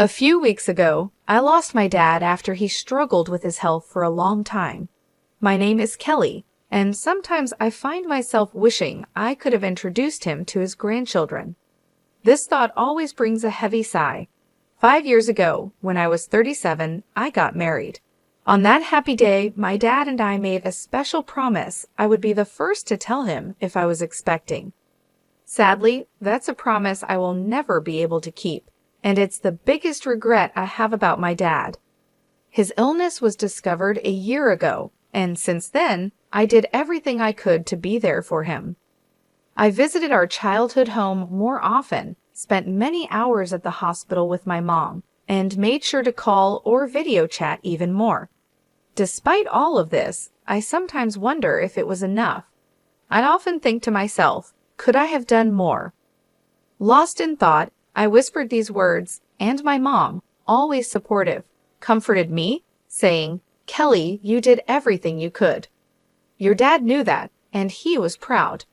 A few weeks ago, I lost my dad after he struggled with his health for a long time. My name is Kelly, and sometimes I find myself wishing I could have introduced him to his grandchildren. This thought always brings a heavy sigh. 5 years ago, when I was 37, I got married. On that happy day, my dad and I made a special promise I would be the first to tell him if I was expecting. Sadly, that's a promise I will never be able to keep, and it's the biggest regret I have about my dad. His illness was discovered a year ago, and since then, I did everything I could to be there for him. I visited our childhood home more often, spent many hours at the hospital with my mom, and made sure to call or video chat even more. Despite all of this, I sometimes wonder if it was enough. I'd often think to myself, could I have done more? Lost in thought, I whispered these words, and my mom, always supportive, comforted me, saying, "Kelly, you did everything you could." Your dad knew that, and he was proud.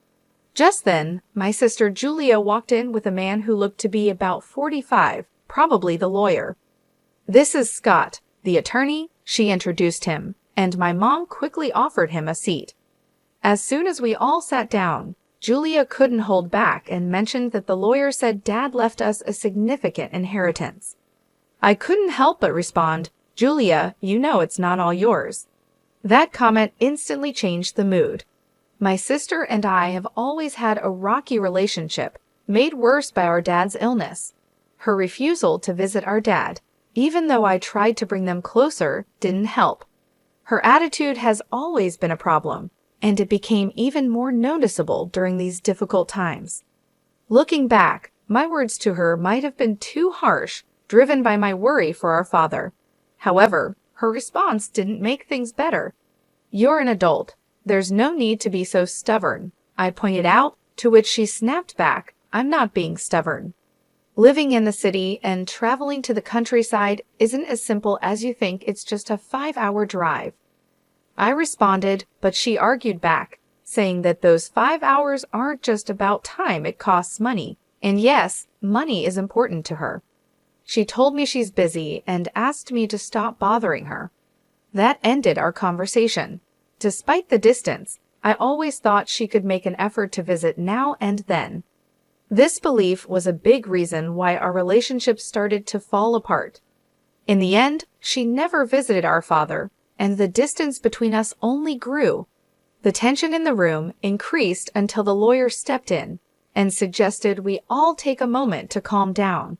Just then, my sister Julia walked in with a man who looked to be about 45, probably the lawyer. "This is Scott, the attorney," she introduced him, and my mom quickly offered him a seat. As soon as we all sat down, Julia couldn't hold back and mentioned that the lawyer said Dad left us a significant inheritance. I couldn't help but respond, "Julia, you know it's not all yours." That comment instantly changed the mood. My sister and I have always had a rocky relationship, made worse by our dad's illness. Her refusal to visit our dad, even though I tried to bring them closer, didn't help. Her attitude has always been a problem, and it became even more noticeable during these difficult times. Looking back, my words to her might have been too harsh, driven by my worry for our father. However, her response didn't make things better. "You're an adult. There's no need to be so stubborn," I pointed out, to which she snapped back, "I'm not being stubborn. Living in the city and traveling to the countryside isn't as simple as you think. It's just a 5-hour drive." I responded, but she argued back, saying that those 5 hours aren't just about time, it costs money. And yes, money is important to her. She told me she's busy and asked me to stop bothering her. That ended our conversation. Despite the distance, I always thought she could make an effort to visit now and then. This belief was a big reason why our relationship started to fall apart. In the end, she never visited our father, and the distance between us only grew. The tension in the room increased until the lawyer stepped in and suggested we all take a moment to calm down.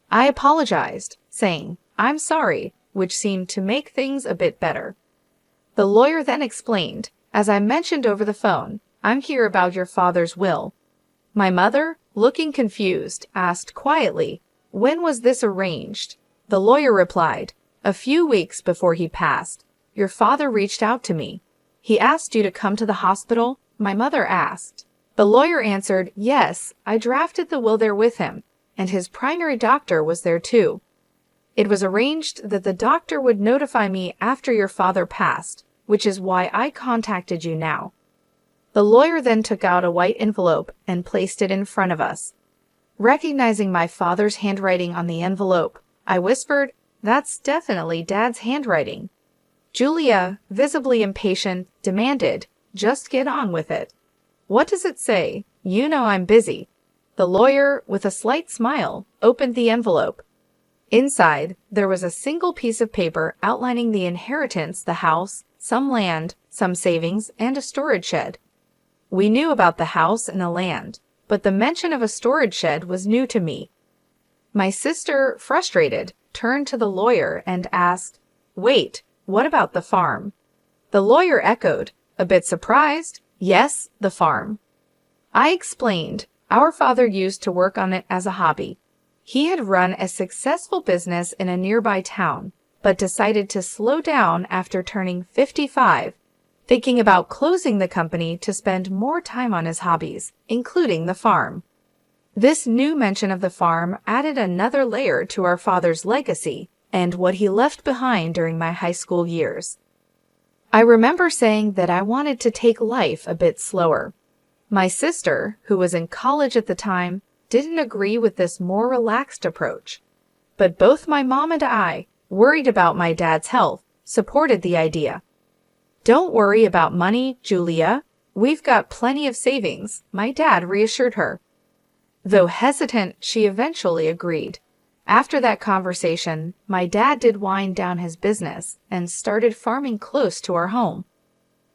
I apologized, saying, "I'm sorry," which seemed to make things a bit better. The lawyer then explained, "As I mentioned over the phone, I'm here about your father's will." My mother, looking confused, asked quietly, "When was this arranged?" The lawyer replied, "A few weeks before he passed. Your father reached out to me. He asked you to come to the hospital?" My mother asked. The lawyer answered, "Yes, I drafted the will there with him, and his primary doctor was there too. It was arranged that the doctor would notify me after your father passed, which is why I contacted you now." The lawyer then took out a white envelope and placed it in front of us. Recognizing my father's handwriting on the envelope, I whispered, "That's definitely Dad's handwriting." Julia, visibly impatient, demanded, "Just get on with it." "What does it say? You know I'm busy." The lawyer, with a slight smile, opened the envelope. Inside, there was a single piece of paper outlining the inheritance, the house, some land, some savings, and a storage shed. We knew about the house and the land, but the mention of a storage shed was new to me. My sister, frustrated, turned to the lawyer and asked, "Wait, what about the farm?" The lawyer echoed, a bit surprised, "Yes, the farm." I explained, our father used to work on it as a hobby. He had run a successful business in a nearby town, but decided to slow down after turning 55, thinking about closing the company to spend more time on his hobbies, including the farm. This new mention of the farm added another layer to our father's legacy and what he left behind during my high school years. I remember saying that I wanted to take life a bit slower. My sister, who was in college at the time, didn't agree with this more relaxed approach. but both my mom and I, worried about my dad's health, supported the idea. "Don't worry about money, Julia. We've got plenty of savings," my dad reassured her. Though hesitant, she eventually agreed. After that conversation, my dad did wind down his business and started farming close to our home.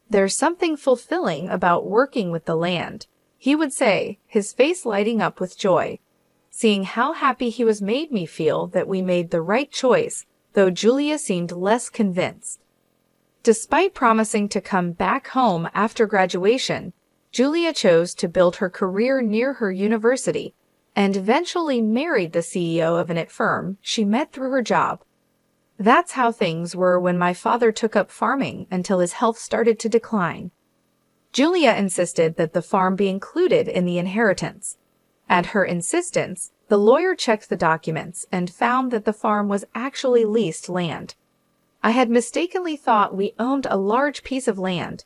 "There's something fulfilling about working with the land," he would say, his face lighting up with joy. Seeing how happy he was made me feel that we made the right choice, though Julia seemed less convinced. Despite promising to come back home after graduation, Julia chose to build her career near her university and eventually married the CEO of an IT firm she met through her job. That's how things were when my father took up farming until his health started to decline. Julia insisted that the farm be included in the inheritance. At her insistence, the lawyer checked the documents and found that the farm was actually leased land. I had mistakenly thought we owned a large piece of land.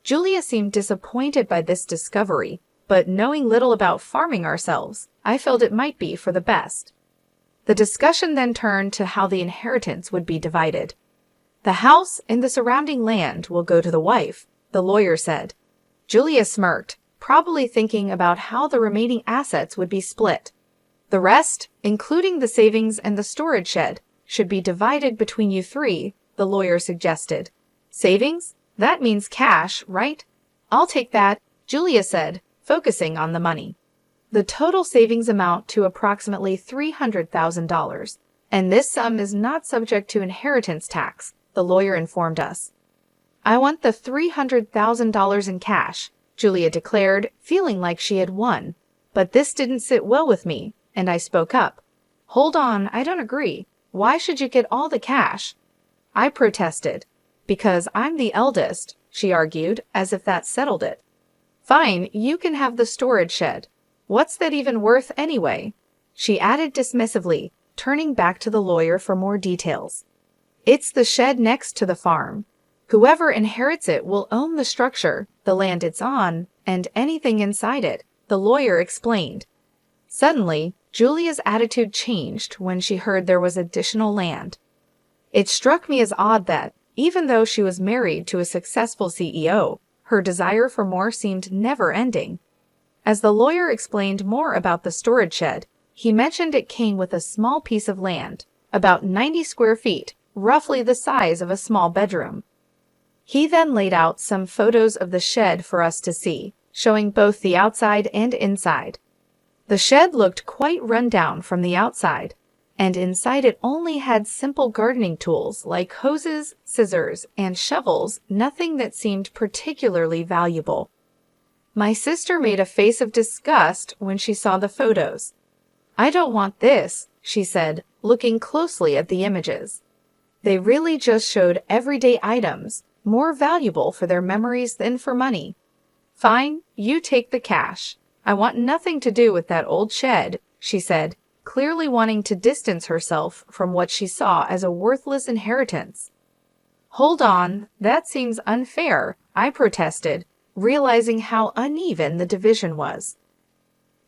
Julia seemed disappointed by this discovery, but knowing little about farming ourselves, I felt it might be for the best. The discussion then turned to how the inheritance would be divided. "The house and the surrounding land will go to the wife," the lawyer said. Julia smirked, probably thinking about how the remaining assets would be split. "The rest, including the savings and the storage shed, should be divided between you three," the lawyer suggested. "Savings? That means cash, right?" "I'll take that," Julia said, focusing on the money. "The total savings amount to approximately $300,000, and this sum is not subject to inheritance tax," the lawyer informed us. "I want the $300,000 in cash," Julia declared, feeling like she had won. But this didn't sit well with me, and I spoke up. "Hold on, I don't agree. Why should you get all the cash?" I protested. "Because I'm the eldest," she argued, as if that settled it. "Fine, you can have the storage shed. What's that even worth anyway?" she added dismissively, turning back to the lawyer for more details. "It's the shed next to the farm. Whoever inherits it will own the structure, the land it's on, and anything inside it," the lawyer explained. Suddenly, Julia's attitude changed when she heard there was additional land. It struck me as odd that, even though she was married to a successful CEO, her desire for more seemed never-ending. As the lawyer explained more about the storage shed, he mentioned it came with a small piece of land, about 90 square feet, roughly the size of a small bedroom. He then laid out some photos of the shed for us to see, showing both the outside and inside. The shed looked quite run down from the outside, and inside it only had simple gardening tools like hoses, scissors, and shovels, nothing that seemed particularly valuable. My sister made a face of disgust when she saw the photos. "I don't want this," she said, looking closely at the images. They really just showed everyday items, more valuable for their memories than for money. "Fine, you take the cash. I want nothing to do with that old shed," she said, clearly wanting to distance herself from what she saw as a worthless inheritance. "Hold on, that seems unfair," I protested, realizing how uneven the division was.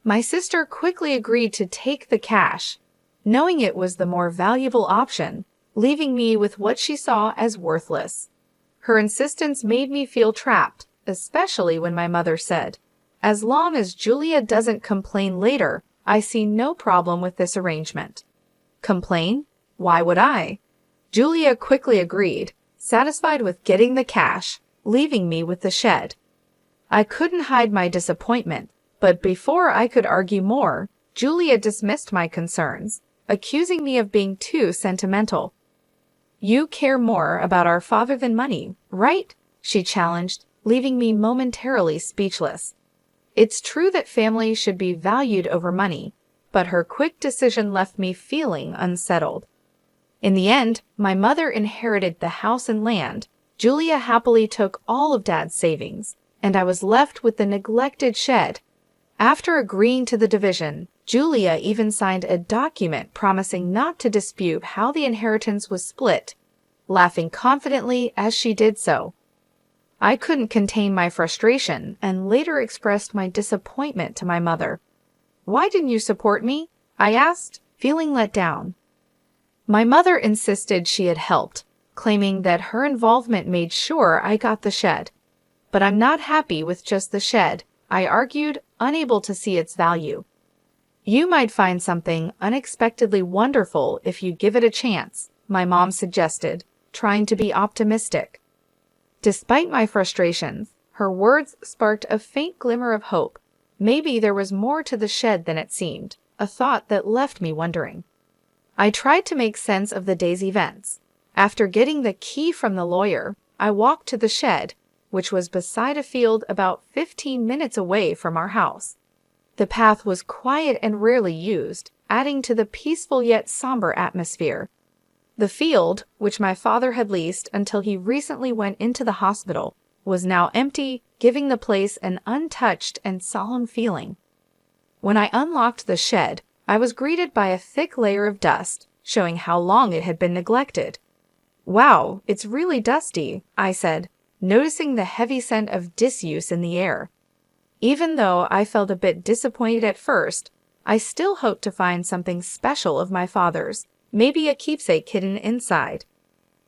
My sister quickly agreed to take the cash, knowing it was the more valuable option, leaving me with what she saw as worthless. Her insistence made me feel trapped, especially when my mother said, "As long as Julia doesn't complain later, I see no problem with this arrangement." Complain? Why would I? Julia quickly agreed, satisfied with getting the cash, leaving me with the shed. I couldn't hide my disappointment, but before I could argue more, Julia dismissed my concerns, accusing me of being too sentimental. "You care more about our father than money, right?" she challenged, leaving me momentarily speechless. It's true that family should be valued over money, but her quick decision left me feeling unsettled. In the end, my mother inherited the house and land, Julia happily took all of Dad's savings, and I was left with the neglected shed. After agreeing to the division, Julia even signed a document promising not to dispute how the inheritance was split, laughing confidently as she did so. I couldn't contain my frustration and later expressed my disappointment to my mother. "Why didn't you support me?" I asked, feeling let down. My mother insisted she had helped, claiming that her involvement made sure I got the shed. But I'm not happy with just the shed, I argued, unable to see its value. You might find something unexpectedly wonderful if you give it a chance, my mom suggested, trying to be optimistic. Despite my frustrations, her words sparked a faint glimmer of hope. Maybe there was more to the shed than it seemed, a thought that left me wondering. I tried to make sense of the day's events. After getting the key from the lawyer, I walked to the shed, which was beside a field about 15 minutes away from our house. The path was quiet and rarely used, adding to the peaceful yet somber atmosphere. The field, which my father had leased until he recently went into the hospital, was now empty, giving the place an untouched and solemn feeling. When I unlocked the shed, I was greeted by a thick layer of dust, showing how long it had been neglected. "Wow, it's really dusty," I said, noticing the heavy scent of disuse in the air. Even though I felt a bit disappointed at first, I still hoped to find something special of my father's, maybe a keepsake hidden inside.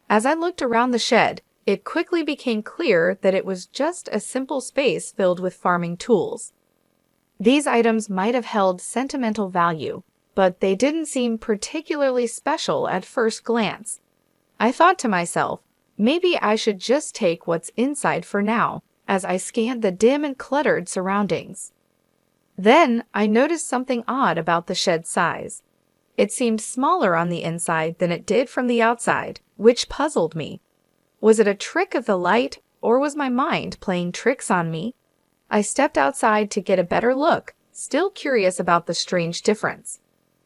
As I looked around the shed, it quickly became clear that it was just a simple space filled with farming tools. These items might have held sentimental value, but they didn't seem particularly special at first glance. I thought to myself, maybe I should just take what's inside for now, as I scanned the dim and cluttered surroundings. Then I noticed something odd about the shed's size. It seemed smaller on the inside than it did from the outside, which puzzled me. Was it a trick of the light, or was my mind playing tricks on me? I stepped outside to get a better look, still curious about the strange difference.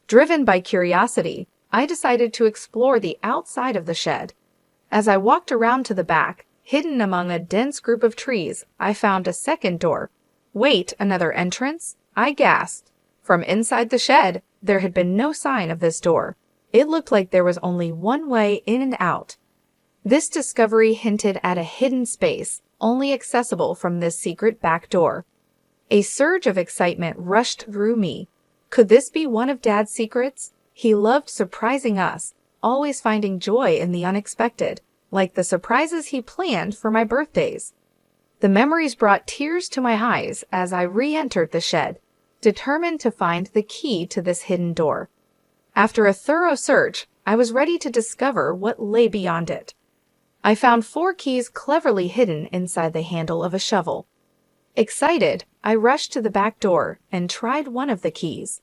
Driven by curiosity, I decided to explore the outside of the shed. As I walked around to the back, hidden among a dense group of trees, I found a second door. "Wait, another entrance?" I gasped. From inside the shed, there had been no sign of this door. It looked like there was only one way in and out. This discovery hinted at a hidden space, only accessible from this secret back door. A surge of excitement rushed through me. Could this be one of Dad's secrets? He loved surprising us, always finding joy in the unexpected, like the surprises he planned for my birthdays. The memories brought tears to my eyes as I re-entered the shed, determined to find the key to this hidden door. After a thorough search, I was ready to discover what lay beyond it. I found 4 keys cleverly hidden inside the handle of a shovel. Excited, I rushed to the back door and tried one of the keys.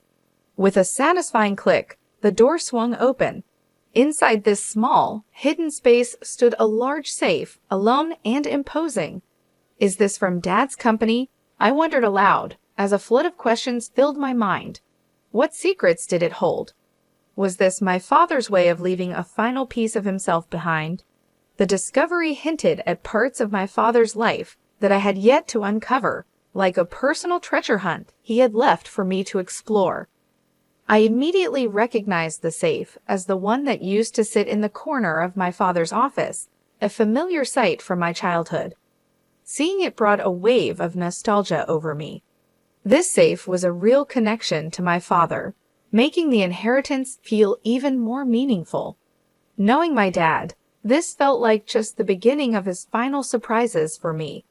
With a satisfying click, the door swung open. Inside this small, hidden space stood a large safe, alone and imposing. Is this from Dad's company? I wondered aloud, as a flood of questions filled my mind. What secrets did it hold? Was this my father's way of leaving a final piece of himself behind? The discovery hinted at parts of my father's life that I had yet to uncover, like a personal treasure hunt he had left for me to explore. I immediately recognized the safe as the one that used to sit in the corner of my father's office, a familiar sight from my childhood. Seeing it brought a wave of nostalgia over me. This safe was a real connection to my father, making the inheritance feel even more meaningful. Knowing my dad, this felt like just the beginning of his final surprises for me.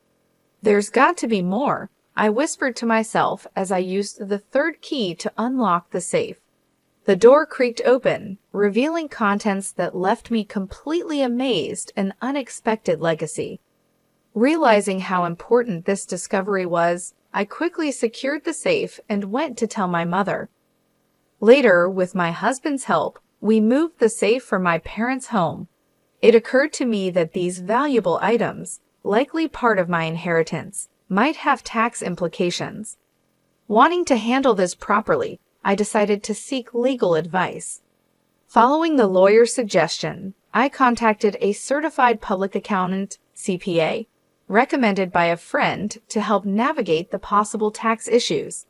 "There's got to be more," I whispered to myself as I used the 3rd key to unlock the safe. The door creaked open, revealing contents that left me completely amazed, an unexpected legacy. Realizing how important this discovery was, I quickly secured the safe and went to tell my mother. Later, with my husband's help, we moved the safe from my parents' home. It occurred to me that these valuable items, likely part of my inheritance, might have tax implications. Wanting to handle this properly, I decided to seek legal advice. Following the lawyer's suggestion, I contacted a certified public accountant, CPA, recommended by a friend to help navigate the possible tax issues.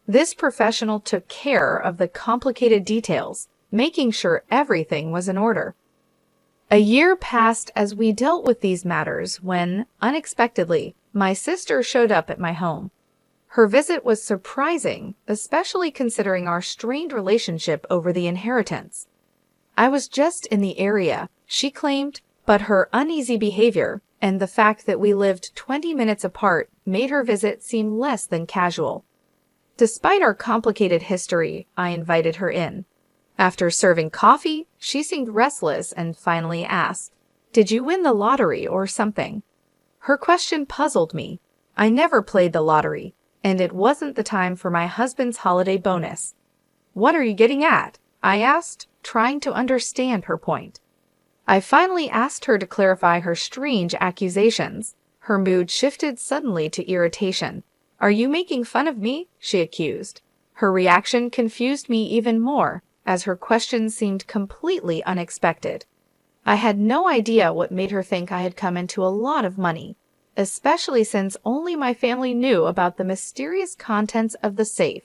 This professional took care of the complicated details, making sure everything was in order. A year passed as we dealt with these matters when, unexpectedly, my sister showed up at my home. Her visit was surprising, especially considering our strained relationship over the inheritance. I was just in the area, she claimed, but her uneasy behavior and the fact that we lived 20 minutes apart made her visit seem less than casual. Despite our complicated history, I invited her in. After serving coffee, she seemed restless and finally asked, "Did you win the lottery or something?" Her question puzzled me. I never played the lottery, and it wasn't the time for my husband's holiday bonus. "What are you getting at?" I asked, trying to understand her point. I finally asked her to clarify her strange accusations. Her mood shifted suddenly to irritation. "Are you making fun of me?" she accused. Her reaction confused me even more, as her question seemed completely unexpected. I had no idea what made her think I had come into a lot of money, especially since only my family knew about the mysterious contents of the safe.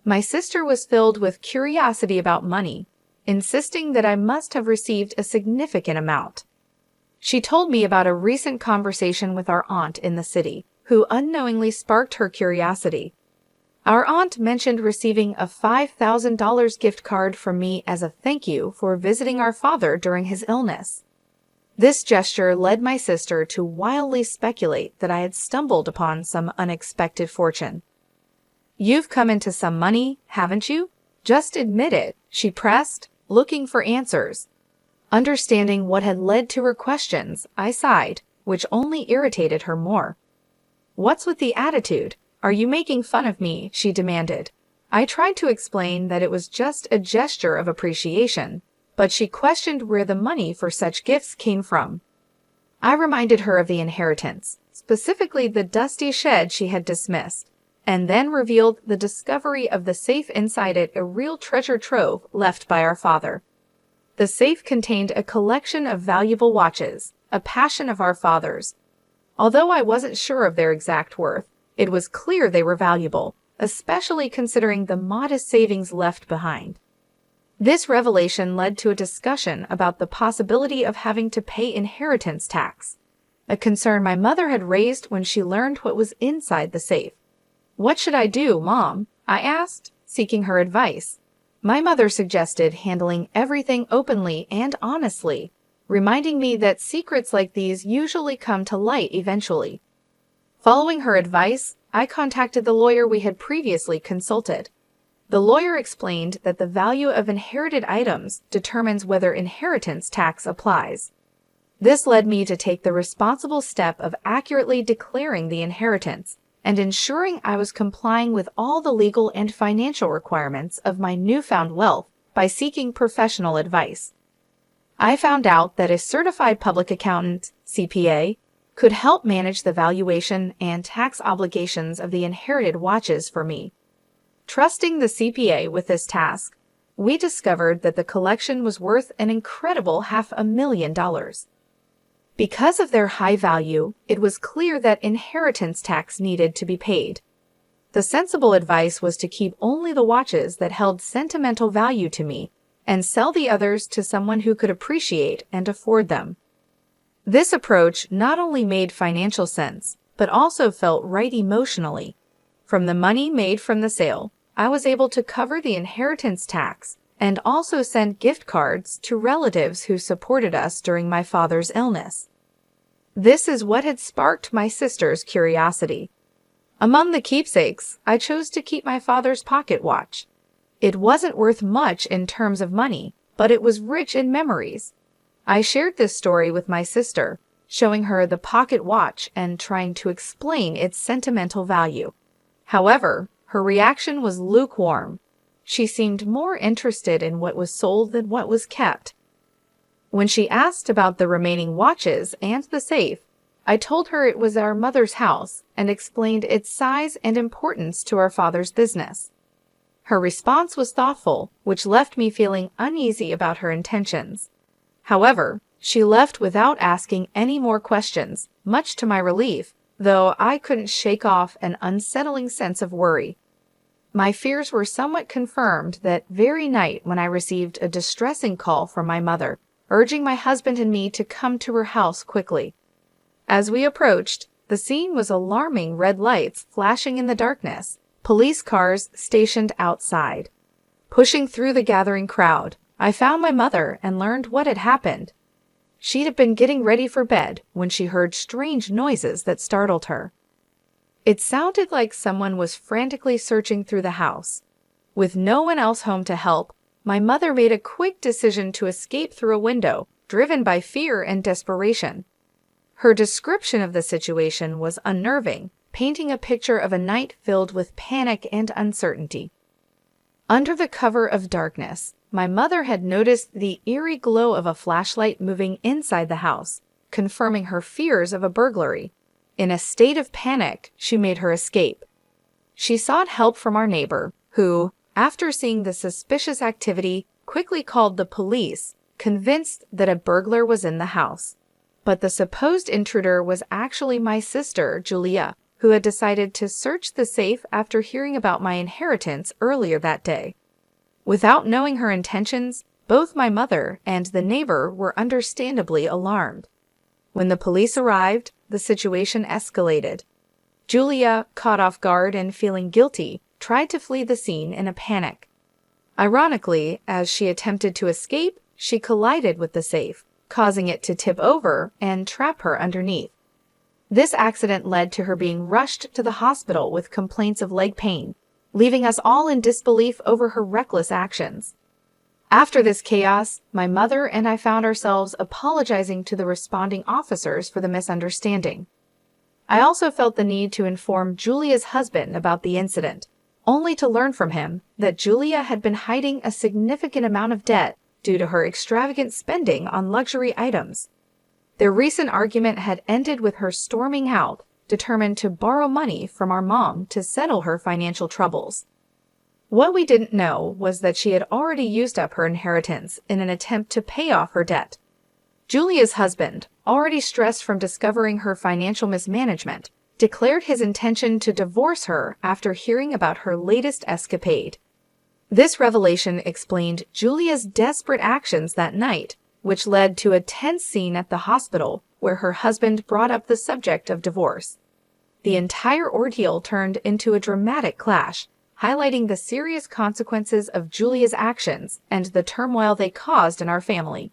My sister was filled with curiosity about money, insisting that I must have received a significant amount. She told me about a recent conversation with our aunt in the city, who unknowingly sparked her curiosity. Our aunt mentioned receiving a $5,000 gift card from me as a thank you for visiting our father during his illness. This gesture led my sister to wildly speculate that I had stumbled upon some unexpected fortune. "You've come into some money, haven't you? Just admit it," she pressed, looking for answers. Understanding what had led to her questions, I sighed, which only irritated her more. "What's with the attitude? Are you making fun of me?" she demanded. I tried to explain that it was just a gesture of appreciation, but she questioned where the money for such gifts came from. I reminded her of the inheritance, specifically the dusty shed she had dismissed, and then revealed the discovery of the safe inside it a real treasure trove left by our father. The safe contained a collection of valuable watches, a passion of our father's. Although I wasn't sure of their exact worth, it was clear they were valuable, especially considering the modest savings left behind. This revelation led to a discussion about the possibility of having to pay inheritance tax, a concern my mother had raised when she learned what was inside the safe. "What should I do, Mom?" I asked, seeking her advice. My mother suggested handling everything openly and honestly, reminding me that secrets like these usually come to light eventually. Following her advice, I contacted the lawyer we had previously consulted. The lawyer explained that the value of inherited items determines whether inheritance tax applies. This led me to take the responsible step of accurately declaring the inheritance and ensuring I was complying with all the legal and financial requirements of my newfound wealth by seeking professional advice. I found out that a certified public accountant, CPA, could help manage the valuation and tax obligations of the inherited watches for me. Trusting the CPA with this task, we discovered that the collection was worth an incredible $500,000. Because of their high value, it was clear that inheritance tax needed to be paid. The sensible advice was to keep only the watches that held sentimental value to me and sell the others to someone who could appreciate and afford them. This approach not only made financial sense, but also felt right emotionally. From the money made from the sale, I was able to cover the inheritance tax and also send gift cards to relatives who supported us during my father's illness. This is what had sparked my sister's curiosity. Among the keepsakes, I chose to keep my father's pocket watch. It wasn't worth much in terms of money, but it was rich in memories. I shared this story with my sister, showing her the pocket watch and trying to explain its sentimental value. However, her reaction was lukewarm. She seemed more interested in what was sold than what was kept. When she asked about the remaining watches and the safe, I told her it was our mother's house and explained its size and importance to our father's business. Her response was thoughtful, which left me feeling uneasy about her intentions. However, she left without asking any more questions, much to my relief, though I couldn't shake off an unsettling sense of worry. My fears were somewhat confirmed that very night when I received a distressing call from my mother, urging my husband and me to come to her house quickly. As we approached, the scene was alarming: red lights flashing in the darkness, police cars stationed outside. Pushing through the gathering crowd, I found my mother and learned what had happened. She'd have been getting ready for bed when she heard strange noises that startled her. It sounded like someone was frantically searching through the house. With no one else home to help, my mother made a quick decision to escape through a window, driven by fear and desperation. Her description of the situation was unnerving, painting a picture of a night filled with panic and uncertainty. Under the cover of darkness, my mother had noticed the eerie glow of a flashlight moving inside the house, confirming her fears of a burglary. In a state of panic, she made her escape. She sought help from our neighbor, who, after seeing the suspicious activity, quickly called the police, convinced that a burglar was in the house. But the supposed intruder was actually my sister, Julia, who had decided to search the safe after hearing about my inheritance earlier that day. Without knowing her intentions, both my mother and the neighbor were understandably alarmed. When the police arrived, the situation escalated. Julia, caught off guard and feeling guilty, tried to flee the scene in a panic. Ironically, as she attempted to escape, she collided with the safe, causing it to tip over and trap her underneath. This accident led to her being rushed to the hospital with complaints of leg pain, leaving us all in disbelief over her reckless actions. After this chaos, my mother and I found ourselves apologizing to the responding officers for the misunderstanding. I also felt the need to inform Julia's husband about the incident, only to learn from him that Julia had been hiding a significant amount of debt due to her extravagant spending on luxury items. Their recent argument had ended with her storming out, determined to borrow money from our mom to settle her financial troubles. What we didn't know was that she had already used up her inheritance in an attempt to pay off her debt. Julia's husband, already stressed from discovering her financial mismanagement, declared his intention to divorce her after hearing about her latest escapade. This revelation explained Julia's desperate actions that night, which led to a tense scene at the hospital where her husband brought up the subject of divorce. The entire ordeal turned into a dramatic clash, highlighting the serious consequences of Julia's actions and the turmoil they caused in our family.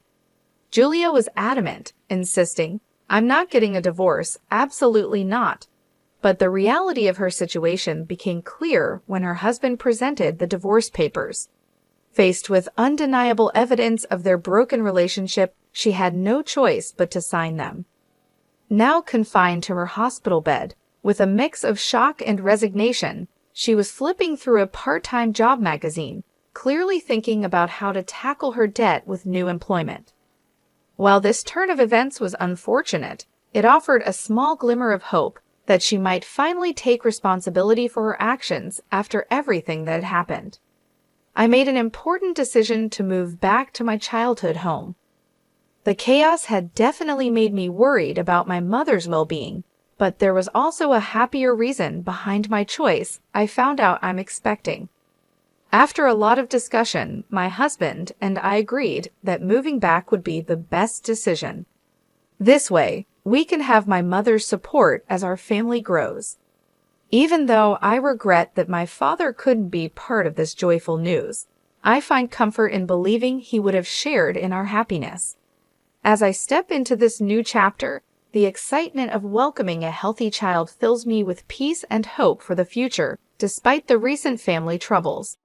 Julia was adamant, insisting, "I'm not getting a divorce, absolutely not." But the reality of her situation became clear when her husband presented the divorce papers. Faced with undeniable evidence of their broken relationship, she had no choice but to sign them. Now confined to her hospital bed, with a mix of shock and resignation, she was flipping through a part-time job magazine, clearly thinking about how to tackle her debt with new employment. While this turn of events was unfortunate, it offered a small glimmer of hope that she might finally take responsibility for her actions after everything that had happened. I made an important decision to move back to my childhood home. The chaos had definitely made me worried about my mother's well-being, but there was also a happier reason behind my choice I found out I'm expecting. After a lot of discussion, my husband and I agreed that moving back would be the best decision. This way, we can have my mother's support as our family grows. Even though I regret that my father couldn't be part of this joyful news, I find comfort in believing he would have shared in our happiness. As I step into this new chapter, the excitement of welcoming a healthy child fills me with peace and hope for the future, despite the recent family troubles.